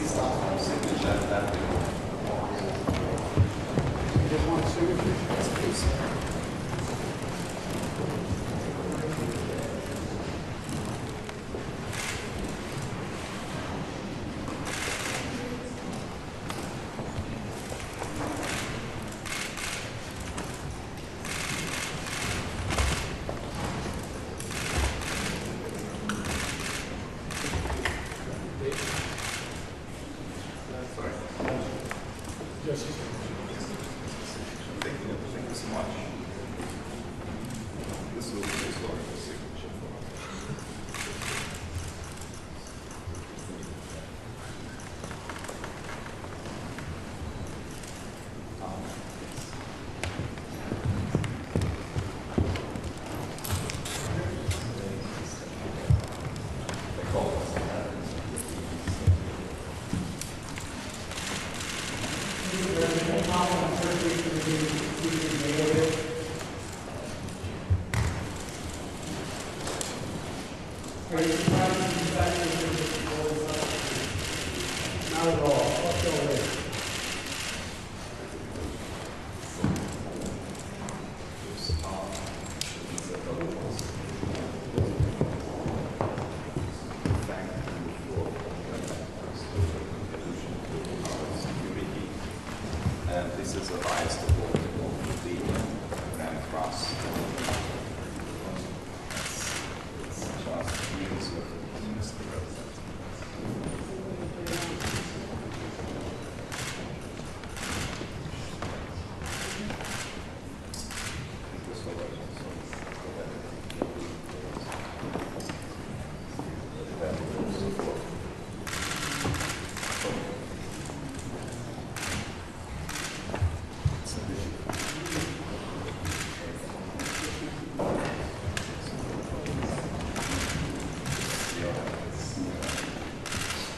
please start from signature and then we will. You just want a signature? Yes, please. Yes. Thank you so much. This will be the historical signature for us. Not at all. Let's go away. And this is a highest award of the Grand Cross. It's just years of Mr. President.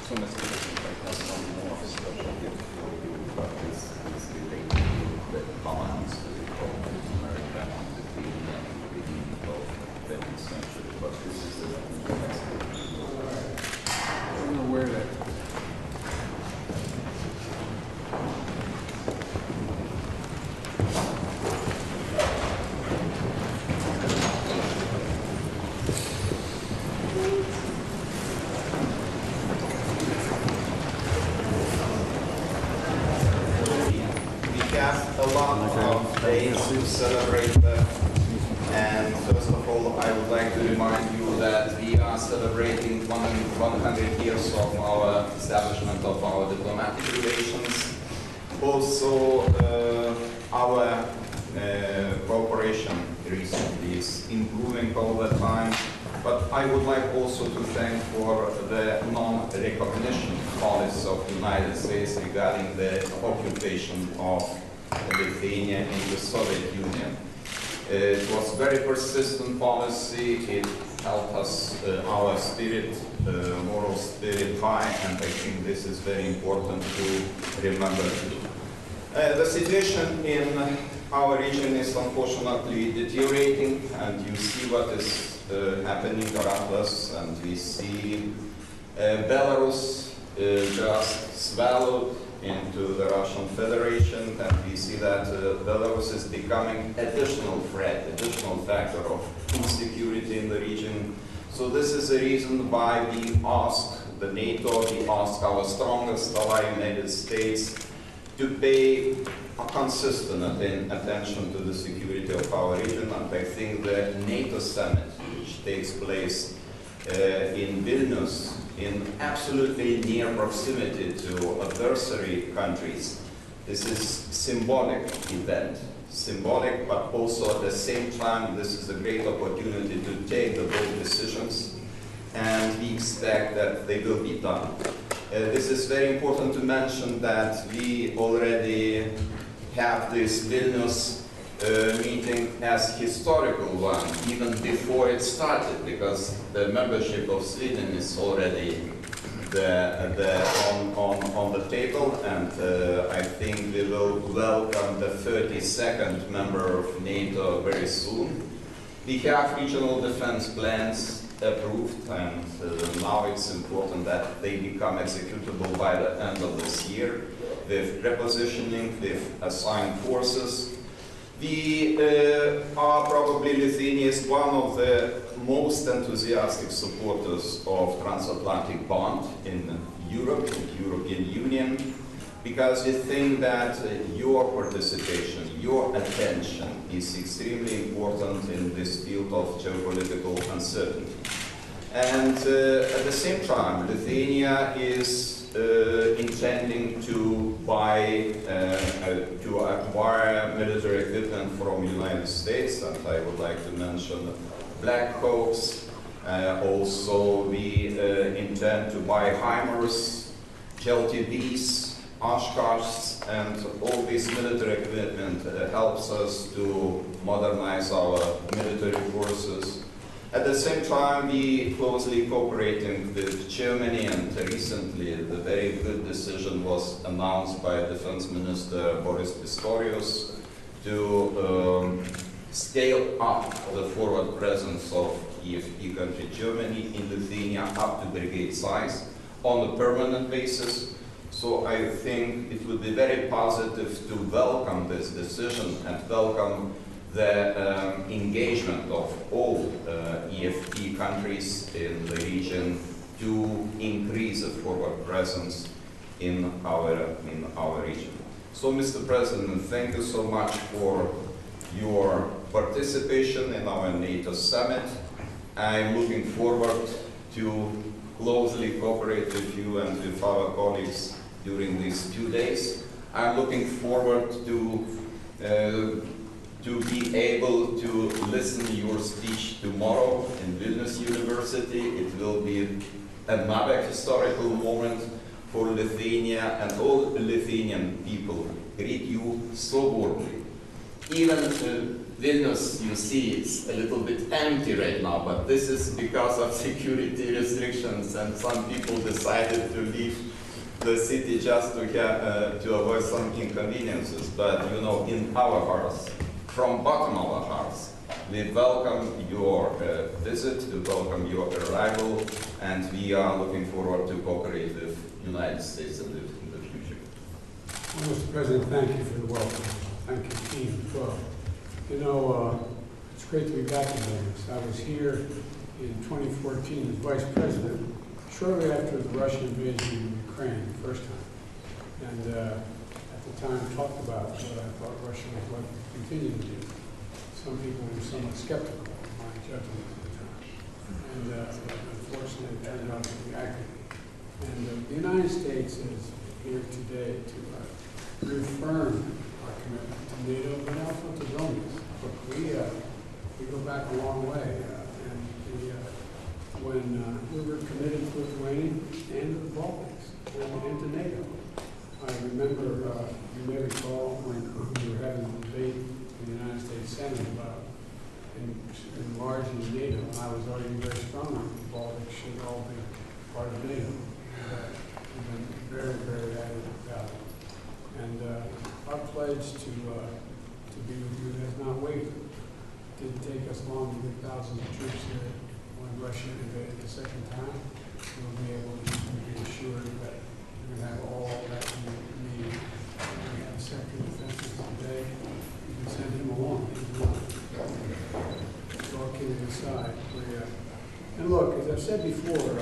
So Mr. President, I have one more special gift for you, but this is related to the bonds that we call America between the beginning of the 20th century, but this is the I don't know where that. We have a lot of days to celebrate them. And first of all, I would like to remind you that we are celebrating 100 years of our establishment of our diplomatic relations. Also, our cooperation recently is improving all the time. But I would like also to thank for the non-recognition policy of the United States regarding the occupation of Lithuania in the Soviet Union. It was very persistent policy. It helped us, our spirit, moral spirit high, and I think this is very important to remember. The situation in our region is unfortunately deteriorating, and you see what is happening around us, and we see Belarus just swallowed into the Russian Federation, and we see that Belarus is becoming additional threat, additional factor of insecurity in the region. So this is the reason why we ask the NATO, we ask our strongest ally, United States, to pay a consistent attention to the security of our region. And I think the NATO summit, which takes place in Vilnius, in absolutely near proximity to adversary countries, this is symbolic event. Symbolic, but also at the same time, this is a great opportunity to take the bold decisions, and we expect that they will be done. This is very important to mention that we already have this Vilnius meeting as historical one, even before it started, because the membership of Sweden is already on the table, and I think we will welcome the 32nd member of NATO very soon. We have regional defense plans approved, and now it's important that they become executable by the end of this year with repositioning, with assigned forces. We are probably, Lithuania is one of the most enthusiastic supporters of transatlantic bond in Europe, in the European Union, because we think that your participation, your attention is extremely important in this field of geopolitical uncertainty. And at the same time, Lithuania is intending to acquire military equipment from the United States, and I would like to mention Black Hawks. Also, we intend to buy HIMARS, LTVs, Oshkoshs, and all this military equipment helps us to modernize our military forces. At the same time, we closely cooperating with Germany, and recently the very good decision was announced by Defense Minister Boris Pistorius to scale up the forward presence of EFP country Germany in Lithuania up to brigade size on a permanent basis. So I think it would be very positive to welcome this decision and welcome the engagement of all EFP countries in the region to increase the forward presence in our region. So, Mr. President, thank you so much for your participation in our NATO summit. I'm looking forward to closely cooperate with you and with our colleagues during these 2 days. I'm looking forward to be able to listen to your speech tomorrow in Vilnius University. It will be another historical moment for Lithuania, and all Lithuanian people greet you so warmly. Even Vilnius, you see, it's a little bit empty right now, but this is because of security restrictions, and some people decided to leave the city just to avoid some inconveniences. But you know, in our hearts, from bottom of our hearts, we welcome your visit, we welcome your arrival, and we are looking forward to cooperate with the United States in the future. Well, Mr. President, thank you for the welcome. Thank you, team, as well. You know, it's great to be back in Vilnius. I was here in 2014 as Vice President, shortly after the Russian invasion of Ukraine the first time. And at the time talked about what I thought Russia was going to continue to do. Some people were somewhat skeptical of my judgment at the time. And unfortunately, it turned out to be accurate. And the United States is here today to reaffirm our commitment to NATO, but also to Vilnius. Look, we go back a long way. When we were committed to Lithuania and to the Baltics and to NATO. I remember, you may recall, when we were having a debate in the United States Senate about enlarging NATO, and I was arguing very strongly that the Baltics should all be part of NATO. We've been very, very added value. And our pledge to be with you has not wavered. It didn't take us long to get thousands of troops here. When Russia invaded the second time, we'll be able to be assured that we have all that we need. We have Secretary of Defense today. You can send him along if you want. All kidding aside. And look, as I've said before,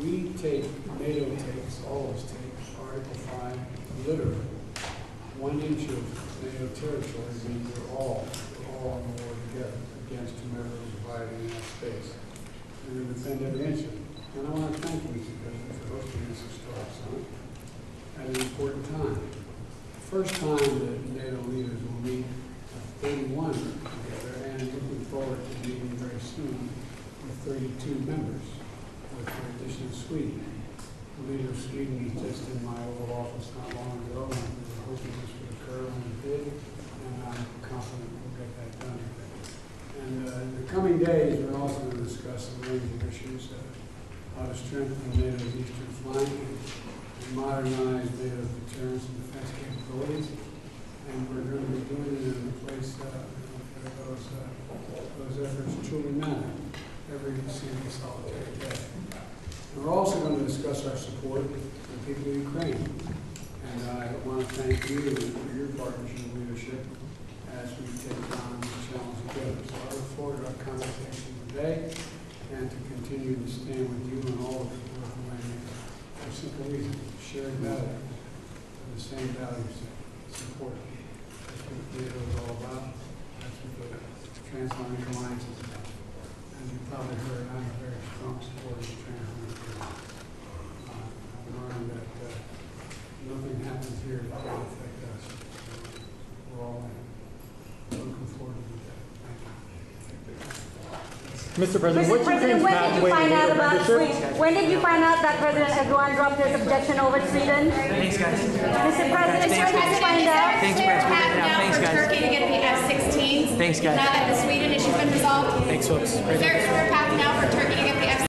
we take, NATO takes, all of us take Article 5 literally. 1 inch of NATO territory means we're all on the war together against whomever is dividing in that space. We're going to defend every inch of it. And I want to thank you, Mr. President, for hosting this historic summit at an important time. The first time that NATO leaders will meet 31 together, and looking forward to meeting very soon with 32 members, with the addition of Sweden. The leader of Sweden was just in my Oval Office not long ago, and we were hoping this would occur when it did, and I'm confident we'll get that done. And in the coming days, we're also going to discuss a range of issues, how to strengthen NATO's eastern flank and modernize NATO's deterrence and defense capabilities. And we're going to be doing it in a place where those efforts truly matter. every single solitary day. And we're also going to discuss our support for the people of Ukraine. And I want to thank you for your partnership and leadership as we take on the challenge together. So I look forward to our conversation today and to continue to stand with you and all of the Lithuanians for a simple reason: shared values, and the same values that support. That's what NATO is all about. That's what the Transatlantic Alliance is about. And you probably heard I'm a very strong supporter of the Transatlantic Alliance. I've learned that nothing happens here that can affect us. We're all in. Looking forward to that. Thank you. Mr. President, Mr. what's President, when did you find out about membership? when did you find out that President Erdogan dropped his objection over Sweden? Thanks, guys. Mr. President, when did you find out? Thanks, Is there a guys. path now Thanks, for guys. Turkey to get the F-16s? Thanks, guys. Now that the Sweden issue's been resolved? Thanks, folks. Is there a path now for Turkey to get the F-16s?